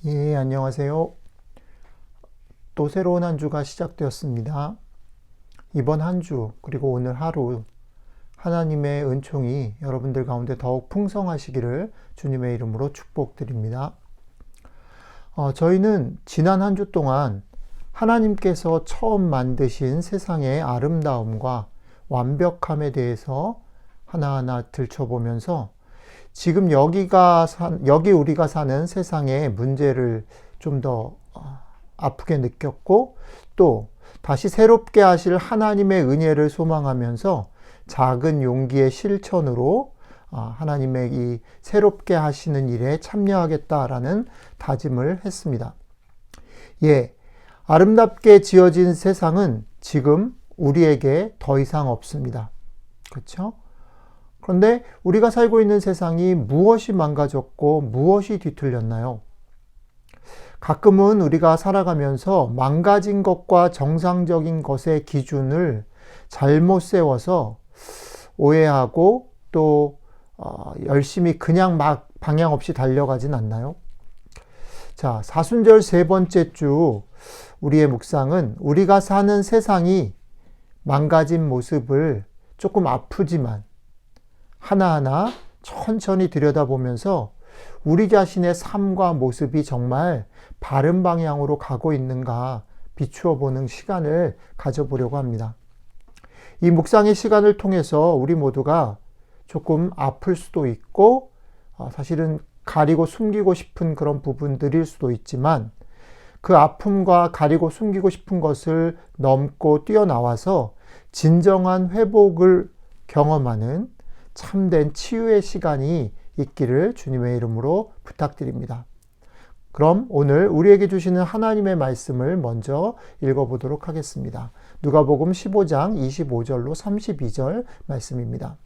예, 안녕하세요. 또 새로운 한 주가 시작되었습니다. 이번 한 주, 그리고 오늘 하루, 하나님의 은총이 여러분들 가운데 더욱 풍성하시기를 주님의 이름으로 축복드립니다. 저희는 지난 한 주 동안 하나님께서 처음 만드신 세상의 아름다움과 완벽함에 대해서 하나하나 들춰보면서 지금 여기 우리가 사는 세상의 문제를 좀 더 아프게 느꼈고, 또 다시 새롭게 하실 하나님의 은혜를 소망하면서 작은 용기의 실천으로 하나님의 이 새롭게 하시는 일에 참여하겠다라는 다짐을 했습니다. 예, 아름답게 지어진 세상은 지금 우리에게 더 이상 없습니다. 그렇죠? 그런데 우리가 살고 있는 세상이 무엇이 망가졌고 무엇이 뒤틀렸나요? 가끔은 우리가 살아가면서 망가진 것과 정상적인 것의 기준을 잘못 세워서 오해하고 또 열심히 그냥 막 방향 없이 달려가진 않나요? 자, 사순절 세 번째 주 우리의 묵상은 우리가 사는 세상이 망가진 모습을 조금 아프지만 하나하나 천천히 들여다보면서 우리 자신의 삶과 모습이 정말 바른 방향으로 가고 있는가 비추어 보는 시간을 가져보려고 합니다. 이 묵상의 시간을 통해서 우리 모두가 조금 아플 수도 있고 사실은 가리고 숨기고 싶은 그런 부분들일 수도 있지만 그 아픔과 가리고 숨기고 싶은 것을 넘고 뛰어나와서 진정한 회복을 경험하는 참된 치유의 시간이 있기를 주님의 이름으로 부탁드립니다. 그럼 오늘 우리에게 주시는 하나님의 말씀을 먼저 읽어보도록 하겠습니다. 누가복음 15장 25절로 32절 말씀입니다.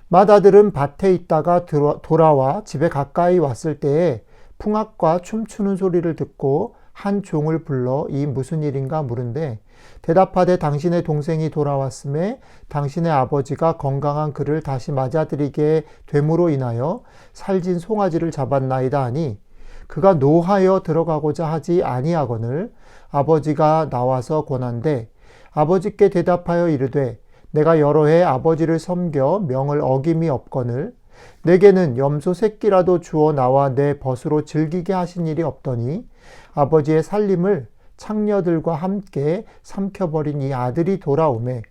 맏아들은 밭에 있다가 돌아와 집에 가까이 왔을 때에 풍악과 춤추는 소리를 듣고 한 종을 불러 이 무슨 일인가 물은데 대답하되 당신의 동생이 돌아왔음에 당신의 아버지가 건강한 그를 다시 맞아들이게 됨으로 인하여 살진 송아지를 잡았나이다 하니 그가 노하여 들어가고자 하지 아니하거늘 아버지가 나와서 권한대 아버지께 대답하여 이르되 내가 여러 해 아버지를 섬겨 명을 어김이 없거늘 내게는 염소 새끼라도 주어 나와 내 벗으로 즐기게 하신 일이 없더니 아버지의 살림을 창녀들과 함께 삼켜버린 이 아들이 돌아오매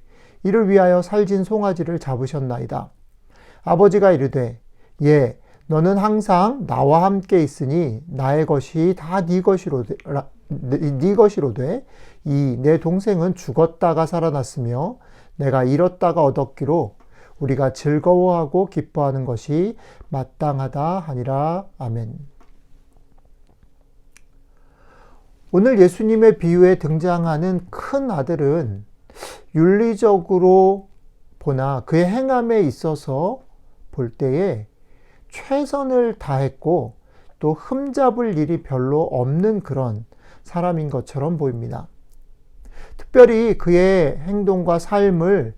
이를 위하여 살진 송아지를 잡으셨나이다. 아버지가 이르되 예 너는 항상 나와 함께 있으니 나의 것이 다 네 것이로되 이 내 동생은 죽었다가 살아났으며 내가 잃었다가 얻었기로 우리가 즐거워하고 기뻐하는 것이 마땅하다 하니라. 아멘. 오늘 예수님의 비유에 등장하는 큰 아들은 윤리적으로 보나 그의 행함에 있어서 볼 때에 최선을 다했고 또 흠잡을 일이 별로 없는 그런 사람인 것처럼 보입니다. 특별히 그의 행동과 삶을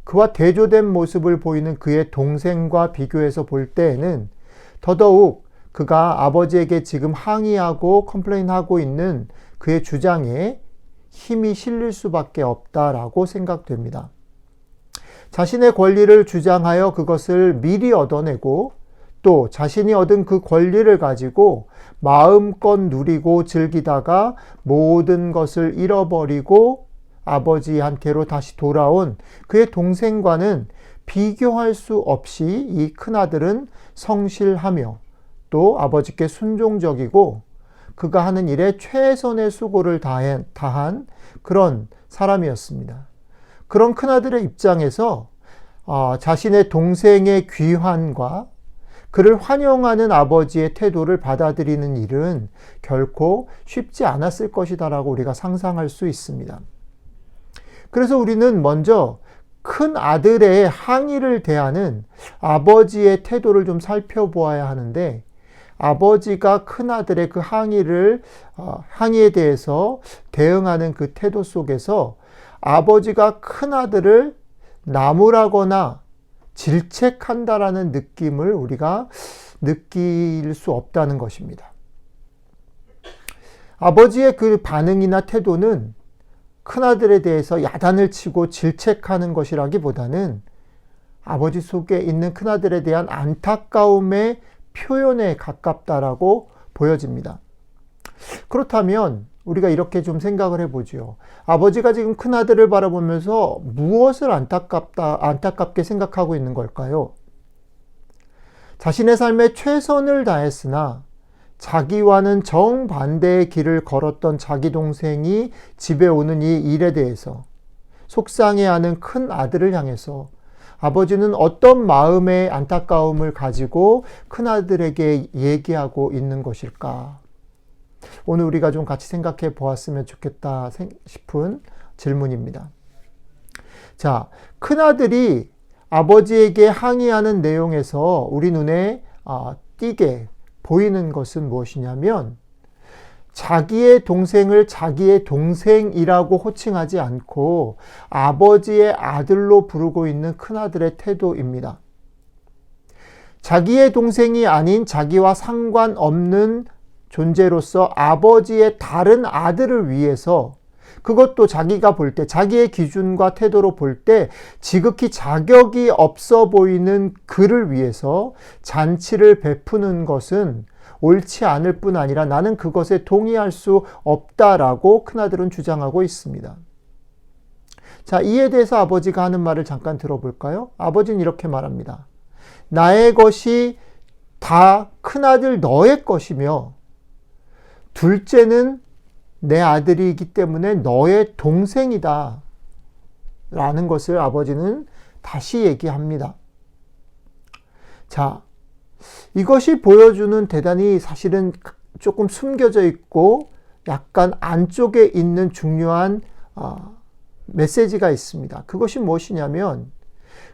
그와 대조된 모습을 보이는 그의 동생과 비교해서 볼 때에는 더더욱 그가 아버지에게 지금 항의하고 컴플레인하고 있는 그의 주장에 힘이 실릴 수밖에 없다라고 생각됩니다. 자신의 권리를 주장하여 그것을 미리 얻어내고 또 자신이 얻은 그 권리를 가지고 마음껏 누리고 즐기다가 모든 것을 잃어버리고 아버지한테로 다시 돌아온 그의 동생과는 비교할 수 없이 이 큰아들은 성실하며 또 아버지께 순종적이고 그가 하는 일에 최선의 수고를 다한 그런 사람이었습니다. 그런 큰아들의 입장에서 자신의 동생의 귀환과 그를 환영하는 아버지의 태도를 받아들이는 일은 결코 쉽지 않았을 것이다라고 우리가 상상할 수 있습니다. 그래서 우리는 먼저 큰 아들의 항의를 대하는 아버지의 태도를 좀 살펴보아야 하는데 아버지가 큰 아들의 그 항의에 대해서 대응하는 그 태도 속에서 아버지가 큰 아들을 나무라거나 질책한다라는 느낌을 우리가 느낄 수 없다는 것입니다. 아버지의 그 반응이나 태도는 큰아들에 대해서 야단을 치고 질책하는 것이라기보다는 아버지 속에 있는 큰아들에 대한 안타까움의 표현에 가깝다라고 보여집니다. 그렇다면 우리가 이렇게 좀 생각을 해보죠. 아버지가 지금 큰아들을 바라보면서 무엇을 안타깝게 생각하고 있는 걸까요? 자신의 삶에 최선을 다했으나 자기와는 정반대의 길을 걸었던 자기 동생이 집에 오는 이 일에 대해서 속상해하는 큰 아들을 향해서 아버지는 어떤 마음의 안타까움을 가지고 큰아들에게 얘기하고 있는 것일까? 오늘 우리가 좀 같이 생각해 보았으면 좋겠다 싶은 질문입니다. 자, 큰아들이 아버지에게 항의하는 내용에서 우리 눈에 띄게 보이는 것은 무엇이냐면 자기의 동생을 자기의 동생이라고 호칭하지 않고 아버지의 아들로 부르고 있는 큰아들의 태도입니다. 자기의 동생이 아닌 자기와 상관없는 존재로서 아버지의 다른 아들을 위해서, 그것도 자기가 볼 때, 자기의 기준과 태도로 볼 때 지극히 자격이 없어 보이는 그를 위해서 잔치를 베푸는 것은 옳지 않을 뿐 아니라 나는 그것에 동의할 수 없다라고 큰아들은 주장하고 있습니다. 자, 이에 대해서 아버지가 하는 말을 잠깐 들어볼까요? 아버지는 이렇게 말합니다. 나의 것이 다 큰아들 너의 것이며 둘째는 내 아들이기 때문에 너의 동생이다 라는 것을 아버지는 다시 얘기합니다. 자, 이것이 보여주는 대단히 사실은 조금 숨겨져 있고 약간 안쪽에 있는 중요한 메시지가 있습니다. 그것이 무엇이냐면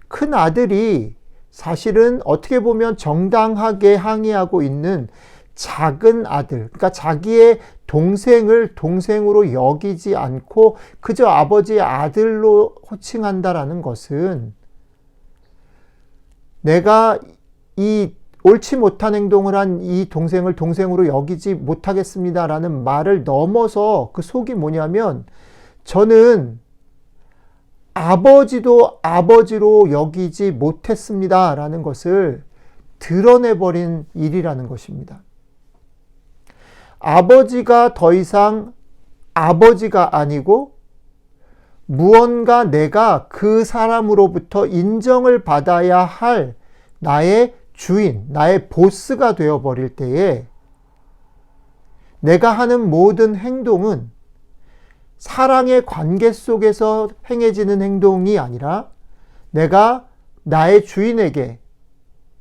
큰 아들이 사실은 어떻게 보면 정당하게 항의하고 있는 작은 아들, 그러니까 자기의 동생을 동생으로 여기지 않고 그저 아버지의 아들로 호칭한다라는 것은 내가 이 옳지 못한 행동을 한 이 동생을 동생으로 여기지 못하겠습니다라는 말을 넘어서 그 속이 뭐냐면 저는 아버지도 아버지로 여기지 못했습니다라는 것을 드러내버린 일이라는 것입니다. 아버지가 더 이상 아버지가 아니고 무언가 내가 그 사람으로부터 인정을 받아야 할 나의 주인, 나의 보스가 되어버릴 때에 내가 하는 모든 행동은 사랑의 관계 속에서 행해지는 행동이 아니라 내가 나의 주인에게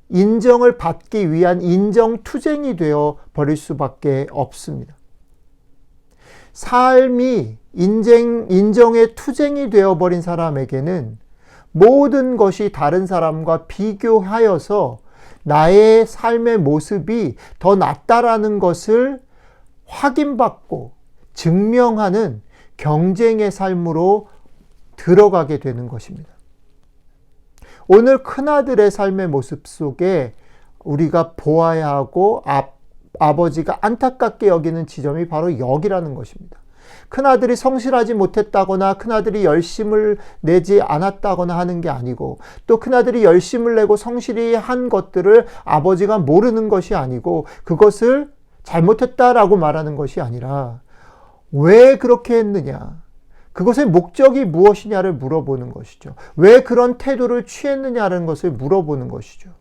인정을 받기 위한 인정투쟁이 되어 버릴 수밖에 없습니다. 삶이 인정의 투쟁이 되어버린 사람에게는 모든 것이 다른 사람과 비교하여서 나의 삶의 모습이 더 낫다라는 것을 확인받고 증명하는 경쟁의 삶으로 들어가게 되는 것입니다. 오늘 큰아들의 삶의 모습 속에 우리가 보아야 하고 아버지가 안타깝게 여기는 지점이 바로 여기라는 것입니다. 큰아들이 성실하지 못했다거나 큰아들이 열심을 내지 않았다거나 하는 게 아니고 또 큰아들이 열심을 내고 성실히 한 것들을 아버지가 모르는 것이 아니고 그것을 잘못했다라고 말하는 것이 아니라 왜 그렇게 했느냐, 그것의 목적이 무엇이냐를 물어보는 것이죠. 왜 그런 태도를 취했느냐는 것을 물어보는 것이죠.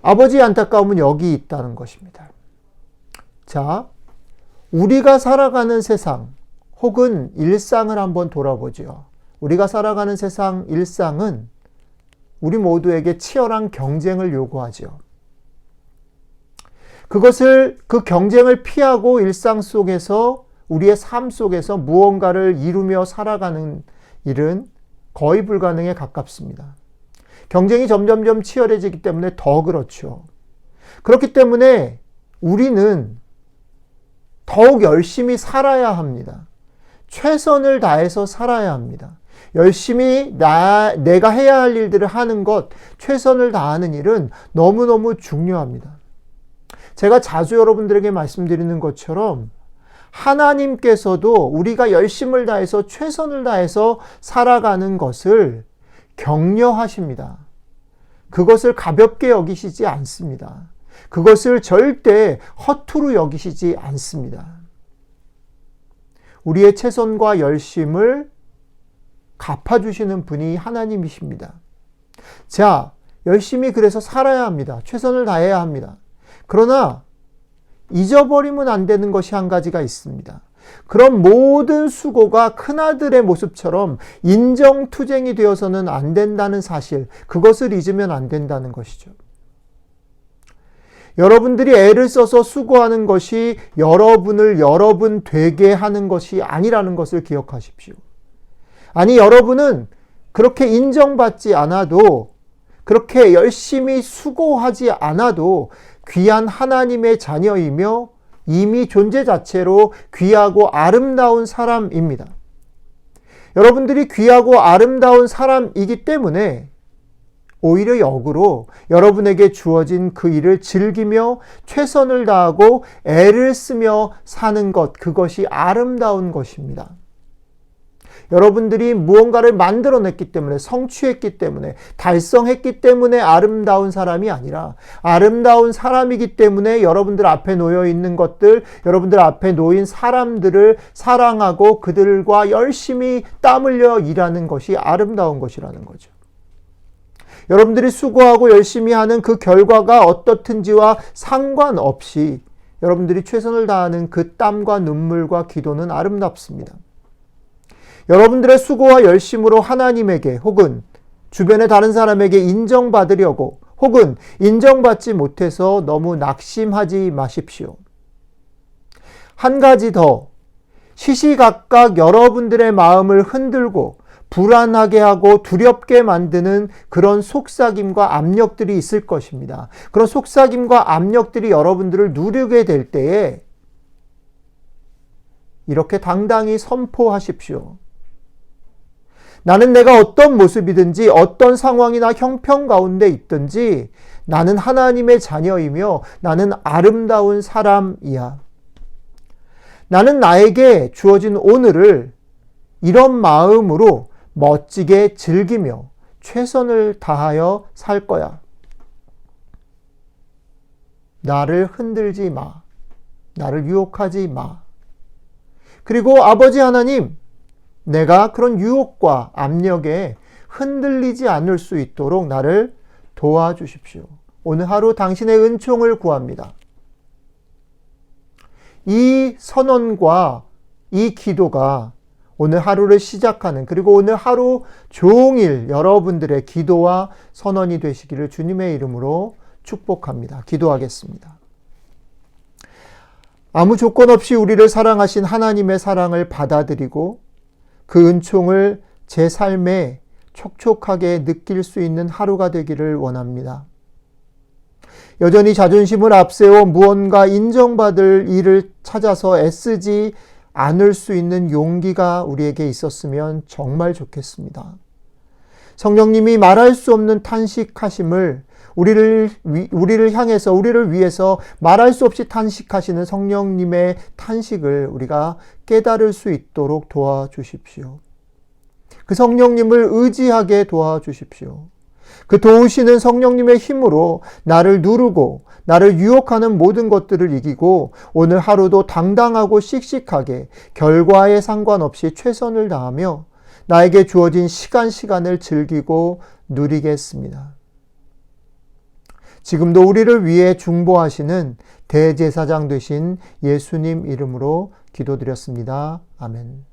아버지의 안타까움은 여기 있다는 것입니다. 자, 우리가 살아가는 세상 혹은 일상을 한번 돌아보죠. 우리가 살아가는 세상 일상은 우리 모두에게 치열한 경쟁을 요구하죠. 그 경쟁을 피하고 일상 속에서 우리의 삶 속에서 무언가를 이루며 살아가는 일은 거의 불가능에 가깝습니다. 경쟁이 점점점 치열해지기 때문에 더 그렇죠. 그렇기 때문에 우리는 더욱 열심히 살아야 합니다. 최선을 다해서 살아야 합니다. 열심히 내가 해야 할 일들을 하는 것, 최선을 다하는 일은 너무너무 중요합니다. 제가 자주 여러분들에게 말씀드리는 것처럼 하나님께서도 우리가 열심을 다해서 최선을 다해서 살아가는 것을 격려하십니다. 그것을 가볍게 여기시지 않습니다. 그것을 절대 허투루 여기시지 않습니다. 우리의 최선과 열심을 갚아주시는 분이 하나님이십니다. 자, 열심히 그래서 살아야 합니다. 최선을 다해야 합니다. 그러나 잊어버리면 안 되는 것이 한 가지가 있습니다. 그런 모든 수고가 큰아들의 모습처럼 인정투쟁이 되어서는 안 된다는 사실, 그것을 잊으면 안 된다는 것이죠. 여러분들이 애를 써서 수고하는 것이 여러분을 여러분 되게 하는 것이 아니라는 것을 기억하십시오. 아니, 여러분은 그렇게 인정받지 않아도, 그렇게 열심히 수고하지 않아도 귀한 하나님의 자녀이며 이미 존재 자체로 귀하고 아름다운 사람입니다. 여러분들이 귀하고 아름다운 사람이기 때문에 오히려 역으로 여러분에게 주어진 그 일을 즐기며 최선을 다하고 애를 쓰며 사는 것, 그것이 아름다운 것입니다. 여러분들이 무언가를 만들어냈기 때문에, 성취했기 때문에, 달성했기 때문에 아름다운 사람이 아니라 아름다운 사람이기 때문에 여러분들 앞에 놓여 있는 것들, 여러분들 앞에 놓인 사람들을 사랑하고 그들과 열심히 땀 흘려 일하는 것이 아름다운 것이라는 거죠. 여러분들이 수고하고 열심히 하는 그 결과가 어떻든지와 상관없이 여러분들이 최선을 다하는 그 땀과 눈물과 기도는 아름답습니다. 여러분들의 수고와 열심으로 하나님에게 혹은 주변의 다른 사람에게 인정받으려고 혹은 인정받지 못해서 너무 낙심하지 마십시오. 한 가지 더, 시시각각 여러분들의 마음을 흔들고 불안하게 하고 두렵게 만드는 그런 속삭임과 압력들이 있을 것입니다. 그런 속삭임과 압력들이 여러분들을 누르게 될 때에 이렇게 당당히 선포하십시오. 나는 내가 어떤 모습이든지 어떤 상황이나 형편 가운데 있든지 나는 하나님의 자녀이며 나는 아름다운 사람이야. 나는 나에게 주어진 오늘을 이런 마음으로 멋지게 즐기며 최선을 다하여 살 거야. 나를 흔들지 마. 나를 유혹하지 마. 그리고 아버지 하나님, 내가 그런 유혹과 압력에 흔들리지 않을 수 있도록 나를 도와주십시오. 오늘 하루 당신의 은총을 구합니다. 이 선언과 이 기도가 오늘 하루를 시작하는, 그리고 오늘 하루 종일 여러분들의 기도와 선언이 되시기를 주님의 이름으로 축복합니다. 기도하겠습니다. 아무 조건 없이 우리를 사랑하신 하나님의 사랑을 받아들이고 그 은총을 제 삶에 촉촉하게 느낄 수 있는 하루가 되기를 원합니다. 여전히 자존심을 앞세워 무언가 인정받을 일을 찾아서 애쓰지 않을 수 있는 용기가 우리에게 있었으면 정말 좋겠습니다. 성령님이 말할 수 없는 탄식하심을 우리를 향해서, 우리를 위해서 말할 수 없이 탄식하시는 성령님의 탄식을 우리가 깨달을 수 있도록 도와주십시오. 그 성령님을 의지하게 도와주십시오. 그 도우시는 성령님의 힘으로 나를 누르고 나를 유혹하는 모든 것들을 이기고 오늘 하루도 당당하고 씩씩하게 결과에 상관없이 최선을 다하며 나에게 주어진 시간을 즐기고 누리겠습니다. 지금도 우리를 위해 중보하시는 대제사장 되신 예수님 이름으로 기도드렸습니다. 아멘.